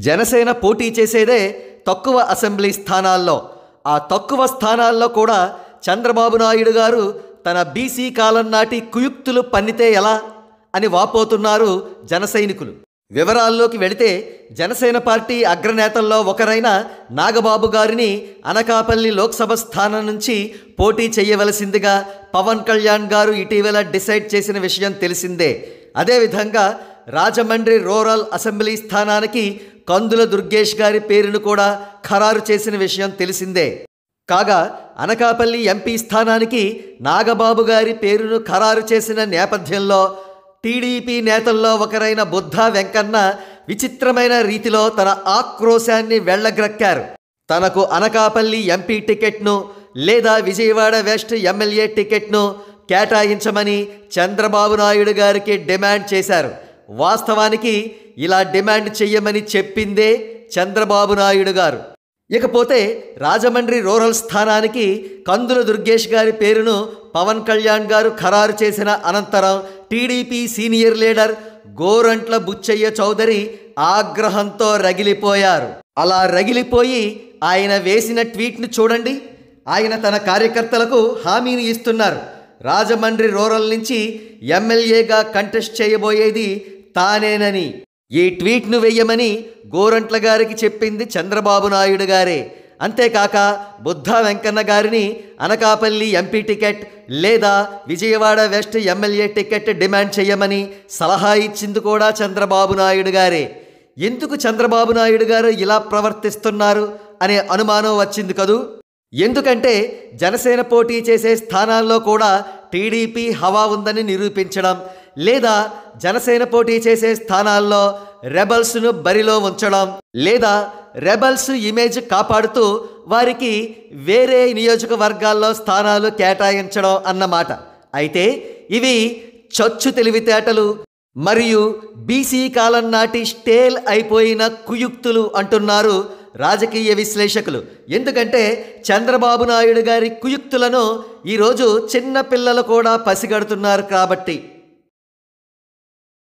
జనసేన పోటీ చేసేదే తక్కువ అసెంబ్లీ స్థానాల్లో. ఆ తక్కువ స్థానాల్లో కూడా చంద్రబాబు నాయుడు గారు తన బీసీ కాలం నాటి కుయుక్తులు పన్నితే ఎలా అని వాపోతున్నారు జన సైనికులు. వివరాల్లోకి వెళితే జనసేన పార్టీ అగ్రనేతల్లో ఒకరైన నాగబాబు గారిని అనకాపల్లి లోక్సభ స్థానం నుంచి పోటీ చేయవలసిందిగా పవన్ కళ్యాణ్ గారు ఇటీవల డిసైడ్ చేసిన విషయం తెలిసిందే. అదేవిధంగా రాజమండ్రి రూరల్ అసెంబ్లీ స్థానానికి కందుల దుర్గేష్ గారి పేరును కూడా ఖరారు చేసిన విషయం తెలిసిందే. కాగా అనకాపల్లి ఎంపీ స్థానానికి నాగబాబు గారి పేరును ఖరారు చేసిన నేపథ్యంలో టీడీపీ నేతల్లో ఒకరైన బుద్ధా వెంకన్న విచిత్రమైన రీతిలో తన ఆక్రోశాన్ని వెళ్ళగ్రక్కారు. తనకు అనకాపల్లి ఎంపీ టికెట్ను లేదా విజయవాడ వెస్ట్ ఎమ్మెల్యే టికెట్ను కేటాయించమని చంద్రబాబు నాయుడు గారికి డిమాండ్ చేశారు. వాస్తవానికి ఇలా డిమాండ్ చెయ్యమని చెప్పిందే చంద్రబాబు నాయుడు గారు. ఇకపోతే రాజమండ్రి రూరల్ స్థానానికి కందుల దుర్గేష్ గారి పేరును పవన్ కళ్యాణ్ గారు ఖరారు చేసిన అనంతరం TDP senior leader Gorantla Butchaiah Chowdary ఆగ్రహంతో రగిలిపోయారు. అలా రగిలిపోయి ఆయన వేసిన ట్వీట్ను చూడండి. ఆయన తన కార్యకర్తలకు హామీని ఇస్తున్నారు. రాజమండ్రి రూరల్ నుంచి ఎమ్మెల్యేగా కంటెస్ట్ చేయబోయేది తానేనని. ఈ ట్వీట్ను వెయ్యమని గోరంట్ల గారికి చెప్పింది చంద్రబాబు నాయుడు గారే. అంతేకాక బుద్ధా వెంకన్న గారిని అనకాపల్లి ఎంపీ టికెట్ లేదా Vijayawada west MLA ticket demand చేయమని సలహా ఇచ్చింది కూడా చంద్రబాబు నాయుడు గారే. ఎందుకు చంద్రబాబు నాయుడు గారు ఇలా ప్రవర్తిస్తున్నారు అనే అనుమానం వచ్చింది కదూ. ఎందుకంటే జనసేన పోటీ చేసే స్థానాల్లో కూడా టీడీపీ హవా ఉందని నిరూపించడం, లేదా జనసేన పోటీ చేసే స్థానాల్లో రెబల్స్ను బరిలో ఉంచడం, లేదా రెబల్స్ ఇమేజ్ కాపాడుతూ వారికి వేరే నియోజకవర్గాల్లో స్థానాలు కేటాయించడం అన్నమాట. అయితే ఇవి చచ్చు తెలివితేటలు మరియు బీసీ కాలం నాటి స్టేల్ అయిపోయిన కుయుక్తులు అంటున్నారు రాజకీయ విశ్లేషకులు. ఎందుకంటే చంద్రబాబు నాయుడు గారి కుయుక్తులను ఈరోజు చిన్న పిల్లలు కూడా పసిగడుతున్నారు కాబట్టి.